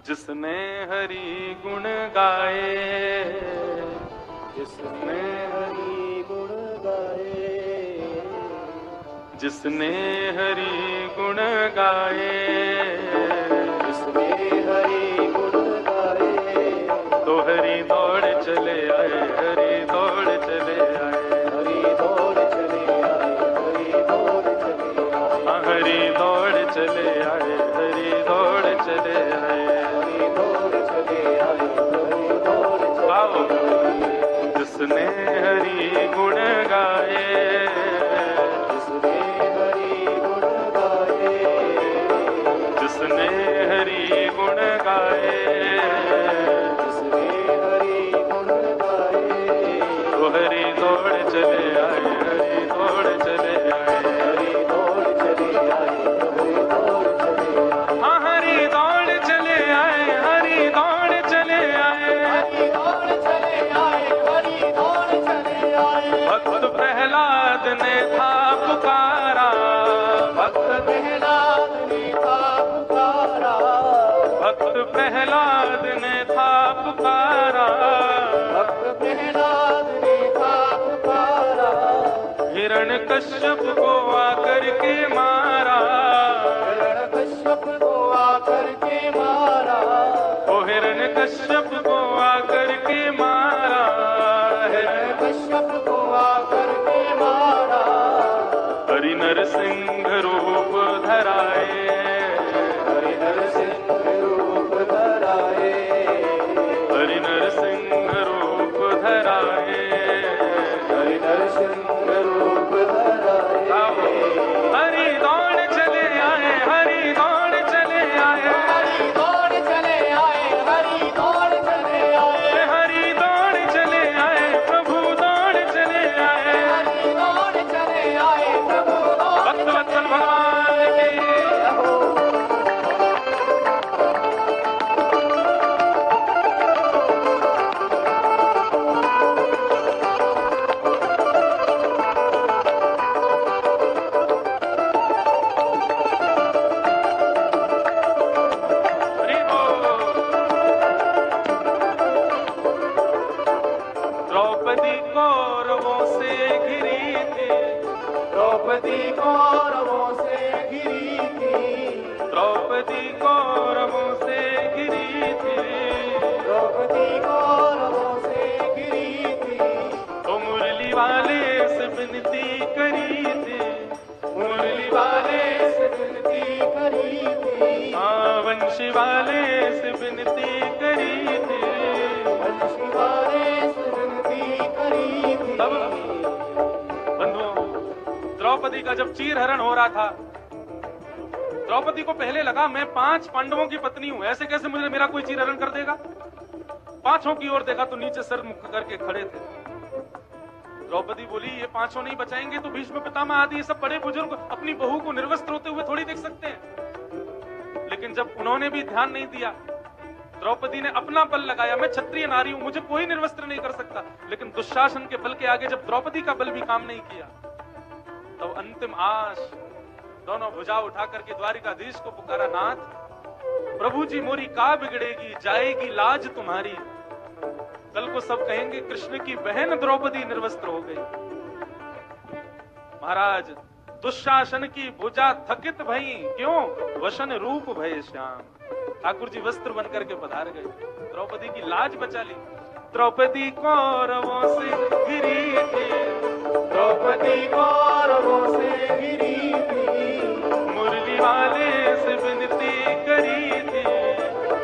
जिसने हरि गुण गाए, जिसने हरि गुण गाए, जिसने हरि गुण गाए, जिसने हरि गुण गाए, तो हरि दौड़ चले आए, हरि दौड़ चले आए, हरि दौड़ चले आए, हरि दौड़ चले आए, हरि दौड़ चले आए, हरि दौड़ चले आए, हरि दौड़ चले आए, हरि दौड़ चले आओ। आए। जिसने हरि गुण गाए, जिसने हरि गुण गाए, जिसने हरि गुण गाए, जिसने हरि गुण गाए, तो हरि दौड़ चले आए, हरि दौड़ चले आए, हरि दौड़ चले आए, हरि दौड़ चले आए, हाँ हरि दौड़ चले आए, हरि दौड़ चले आए। हरि दौड़ चले आए, हरि दौड़ चले आए। भक्त प्रहलाद ने था पुकारा, भक्त प्रहलाद ने था पुकारा, भक्त प्रहलाद ने था पुकारा, भक्त प्रहलाद ने था पुकारा, हिरण्यकश्यप को आकर के मारा, हिरण्यकश्यप को आकर के मारा, ओ हिरण्यकश्यप को आकर के मारा, हिरण्यकश्यप को आकर के मारा, हरि नरसिंह रूप धराए, हरि नरसिंह रूप धराए, हरि नरसिंह रूप धराए, हरि नरसिंह रूप धराए। हरि दौड़ चले आए, हरि दौड़ चले आए, हरि दौड़ चले आए, हरि दौड़ चले आए, हरि दौड़ चले आए, प्रभु दौड़ चले आए, हरि दौड़ चले आए, प्रभु दौड़ भक्त वत्सल भगवान की। हरि बोल। द्रौपदी कौरवों से घिरी थी, द्रौपदी कौरवों से घिरी थी, द्रौपदी कौरवों से घिरी थी, द्रौपदी कौरवों से घिरी थी, तो मुरली वाले से विनती करी थी, मुरली वाले से विनती करी थी, हाँ वंशी वाले से विनती करी थी। वंशी वाले से विनती करी थी। तब बंधुओं, द्रौपदी का जब चीर हरण हो रहा था, द्रौपदी को पहले लगा मैं 5 पांडवों की पत्नी हूं, ऐसे कैसे मुझे मेरा कोई चीर हरण कर देगा। 5 की ओर देखा तो नीचे सर मुख करके खड़े थे। द्रौपदी बोली ये 5 नहीं बचाएंगे तो भीष्म पितामह आदि ये सब बड़े बुजुर्ग अपनी बहू को निर्वस्त्र होते हुए थोड़ी देख सकते हैं। लेकिन जब उन्होंने भी ध्यान नहीं दिया, द्रौपदी ने अपना बल लगाया, मैं क्षत्रिय नारी हूं, मुझे कोई निर्वस्त्र नहीं कर सकता। लेकिन दुशासन के बल के आगे जब द्रौपदी का बल भी काम नहीं किया, तो अंतिम आश दोनों भुजा उठा करके द्वारिकाधीश को पुकारा, नाथ प्रभु जी मोरी का बिगड़ेगी, जाएगी लाज तुम्हारी। कल को सब कहेंगे कृष्ण की बहन द्रौपदी निर्वस्त्र हो गई। महाराज दुशासन की भुजा थकित भई, क्यों? वसन रूप भय श्याम। ठाकुर जी वस्त्र बन करके पधार गए, द्रौपदी की लाज बचा ली। द्रौपदी कौरवों से घिरी थी, द्रौपदी कौरवों से घिरी थी, मुरली वाले से विनती करी थी,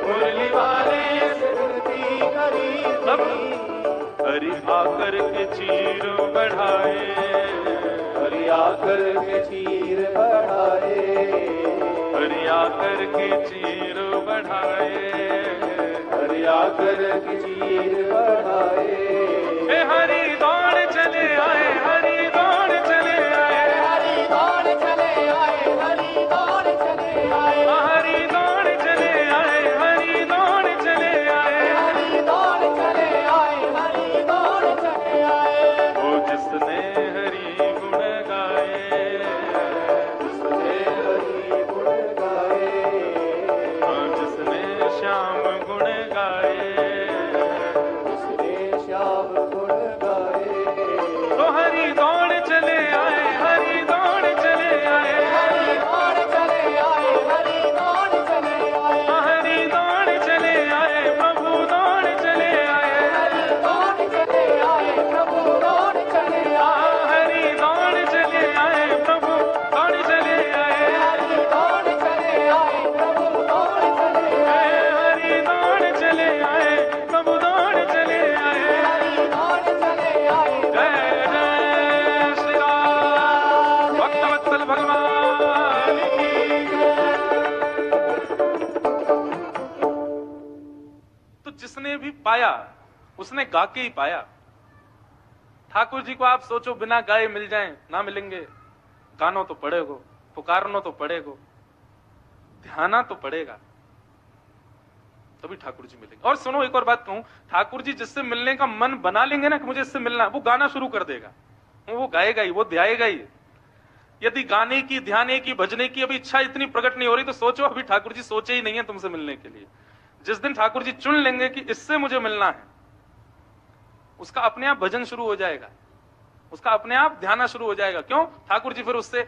मुरली वाले से विनती करी तब थी। हरि आकर के चीर बढ़ाए, हरि आकर के चीर बढ़ाए, हरि आकर के चीर बढ़ाए, हरि आकर के चीर बढ़ाए। हे हरि दौड़ चले आए, हरि दौड़ चले आए, हरि दौड़ चले आए, हरि दौड़ चले आए, हरि दौड़ चले आए, हरि दौड़ चले आए, हरि दौड़ चले आए, हरि दौड़ चले आए। वो जिसने हरि गुण गाए, जिसने हरि गुण गाए, हाँ जिसने श्याम पाया, उसने गा के ही पाया। ठाकुर जी को आप सोचो बिना गाए मिल जाएं, ना मिलेंगे। गानो तो पड़ेगो, पुकारनो तो पड़ेगो, ध्याना तो पड़ेगा, तभी ठाकुर जी मिलेंगे। और सुनो एक और बात कहूं, ठाकुर जी जिससे मिलने का मन बना लेंगे ना कि मुझे इससे मिलना, वो गाना शुरू कर देगा, वो गाएगा ही, वो ध्याएगा ही। यदि गाने की, ध्याने की, भजने की अभी इच्छा इतनी प्रकट नहीं हो रही तो सोचो अभी ठाकुर जी सोचे ही नहीं है तुमसे मिलने के लिए। जिस दिन ठाकुर जी चुन लेंगे कि इससे मुझे मिलना है, उसका अपने आप भजन शुरू हो जाएगा, उसका अपने आप ध्यान शुरू हो जाएगा। क्यों? ठाकुर जी फिर उससे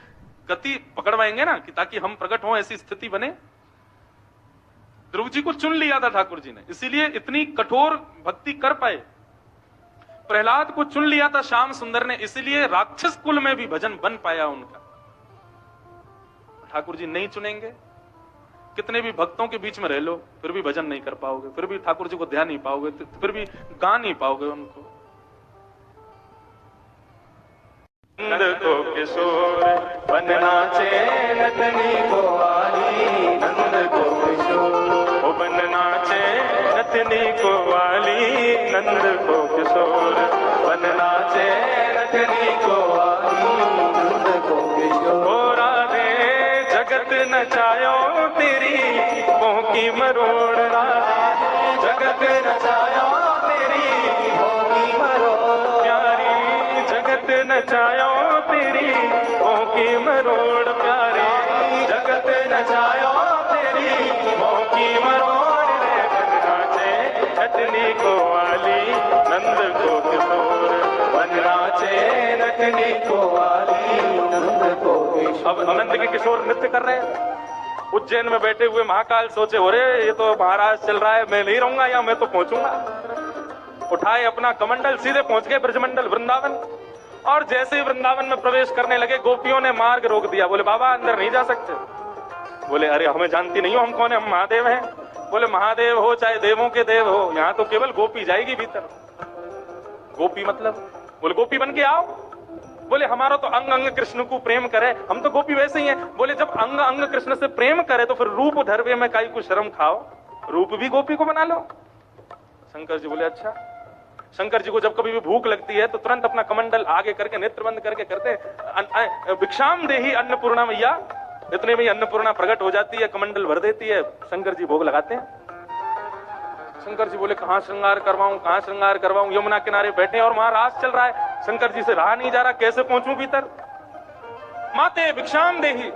गति पकड़वाएंगे ना, कि ताकि हम प्रकट हो, ऐसी स्थिति बने। ध्रुव जी को चुन लिया था ठाकुर जी ने, इसीलिए इतनी कठोर भक्ति कर पाए। प्रहलाद को चुन लिया था श्याम सुंदर ने, इसीलिए राक्षस कुल में भी भजन बन पाया उनका। ठाकुर जी नहीं चुनेंगे, कितने भी भक्तों के बीच में रह लो, फिर भी भजन नहीं कर पाओगे, फिर भी ठाकुर जी को ध्यान नहीं पाओगे, फिर भी गा नहीं पाओगे उनको। नंद को किशोर बन नाचे नतनी को वाली, नंद को किशोर ओ बन नाचे नतनी को वाली, नंद को किशोर बन नाचे नतनी को वाली, नंद को किशोर। ओ राधे जगत नचायो तेरी मोह की मरोड़, जगत नचायो तेरी मोह की मरोड़, प्यारी जगत नचायो तेरी मोह की मरोड़, प्यारी जगत नचायो तेरी मोह की मरोड़ रे। बन नाचे नतनी को वाली, नंद को किशोर। बन नाचे नतनी को वाली, नंद को किशोर। अब आनंद के किशोर नृत्य कर रहे हैं। उज्जैन में बैठे हुए महाकाल सोचे, अरे ये तो महाराज चल रहा है, मैं नहीं रहूंगा या मैं तो पहुंचूंगा। उठाए अपना कमंडल, सीधे पहुंच गए ब्रजमंडल वृंदावन। और जैसे ही वृंदावन में प्रवेश करने लगे, गोपियों ने मार्ग रोक दिया। बोले बाबा अंदर नहीं जा सकते। बोले अरे हमें जानती नहीं हो हम कौन है, हम महादेव हैं। बोले महादेव हो चाहे देवों के देव हो, यहाँ तो केवल गोपी जाएगी भीतर। गोपी मतलब? बोले गोपी बन के आओ। बोले हमारा तो अंग अंग कृष्ण को प्रेम करे, हम तो गोपी वैसे ही हैं। बोले जब अंग अंग कृष्ण से प्रेम करे तो फिर रूप धरवे में काई को शर्म खाओ, रूप भी गोपी को बना लो। शंकर जी बोले अच्छा। शंकर जी को जब कभी भी भूख लगती है तो तुरंत अपना कमंडल आगे करके नेत्र बंद करके करते भिक्षाम देही अन्नपूर्णा मैया। इतने में अन्नपूर्णा प्रकट हो जाती है, कमंडल भर देती है, शंकर जी भोग लगाते हैं। शंकर जी बोले कहां श्रृंगार करवाऊं, कहां श्रृंगार करवाऊं। यमुना किनारे बैठे और वहां रास चल रहा है, शंकर जी से रहा नहीं जा रहा, कैसे पहुंचूं भीतर। माते भिक्षाम देही।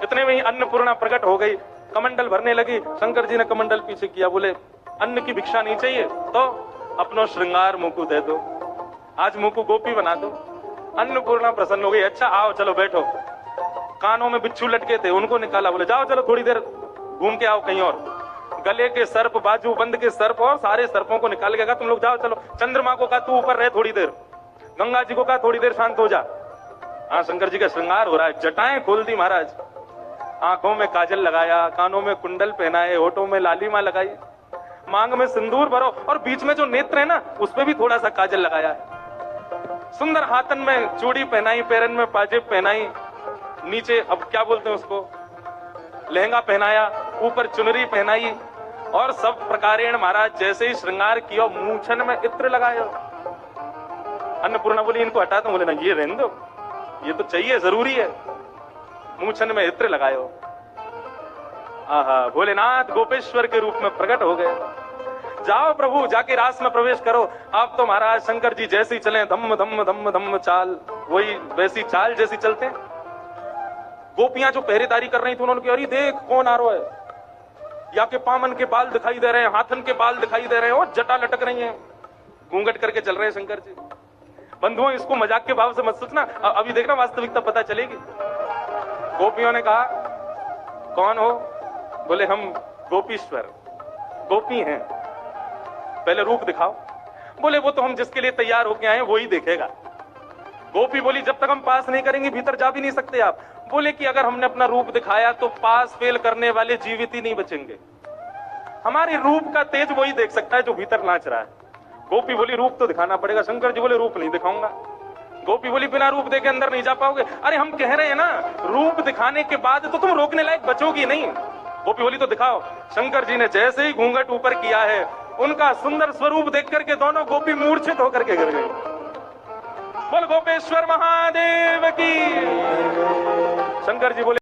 इतने में ही अन्नपूर्णा प्रकट हो गई, कमंडल भरने लगी। शंकर जी ने कमंडल पीछे किया, बोले अन्न की भिक्षा नहीं चाहिए तो अपनो श्रृंगार मुकु दे दो, आज मुकु गोपी बना दो। अन्नपूर्णा प्रसन्न हो गई, अच्छा आओ चलो बैठो। कानों में बिच्छू लटके थे, उनको निकाला। बोले जाओ चलो थोड़ी देर घूम के आओ कहीं और। गले के सर्प, बाजू बंद के सर्प और सारे सर्पों को निकाल के कहा तुम लोग जाओ चलो। चंद्रमा को कहा तू ऊपर रहे थोड़ी देर। गंगा जी को कहा थोड़ी देर शांत हो जा। हाँ शंकर जी का श्रृंगार हो रहा है, जटाएं खोल दी महाराज, आंखों में काजल लगाया, कानों में कुंडल पहनाए, होठों में लालिमा लगाई, मांग में सिंदूर भरो और बीच में जो नेत्र है ना उस पे भी थोड़ा सा काजल लगाया है। सुंदर हाथन में चूड़ी पहनाई, पैरन में पाजेब पहनाई, नीचे अब क्या बोलते हैं उसको, लहंगा पहनाया, ऊपर चुनरी पहनाई और सब प्रकारेण महाराज जैसे ही श्रृंगार किया, मूछन में इत्र लगाया। अन्नपूर्णा बोली इनको हटा दो। बोले ना ये रहने दो, ये तो चाहिए, जरूरी है। मूछन में इत्र लगायो। आहा, भोलेनाथ गोपेश्वर के रूप में प्रकट हो गए। जाओ प्रभु जाके रास में प्रवेश करो। आप तो महाराज शंकर जी जैसे ही चले, धम्म धम्म धम्म धम्म चाल, वही वैसी चाल जैसी चलते हैं। गोपियां जो पहरेदारी कर रही थी उन्होंने कहा अरे देख कौन आ रहा है, या के पामन के बाल दिखाई दे रहे हैं, हाथन के बाल दिखाई दे रहे हैं और जटा लटक रही हैं, घूंघट करके चल रहे हैं शंकर जी। बंधुओं इसको मजाक के भाव से मत सोचना, अभी देखना वास्तविकता पता चलेगी। गोपियों ने कहा कौन हो? बोले हम गोपीश्वर, गोपी हैं, पहले रूप दिखाओ। बोले वो तो हम जिसके लिए तैयार होके आए वो ही देखेगा। गोपी बोली जब तक हम पास नहीं करेंगे भीतर जा भी नहीं सकते आप। बोले कि अगर हमने अपना रूप दिखाया तो पास फेल करने वाले जीवित ही नहीं बचेंगे, हमारे रूप का तेज वही देख सकता है जो भीतर नाच रहा है। गोपी बोली रूप तो दिखाना पड़ेगा। शंकर जी बोले रूप नहीं दिखाऊंगा। गोपी बोली बिना रूप देखे अंदर नहीं जा पाओगे। अरे हम कह रहे हैं ना रूप दिखाने के बाद तो तुम रोकने लायक बचोगी नहीं। गोपी बोली तो दिखाओ। शंकर जी ने जैसे ही घूंघट ऊपर किया है उनका सुंदर स्वरूप देख करके दोनों गोपी मूर्छित होकर के गिर गई। बोल गोपेश्वर महादेव की। शंकर जी बोले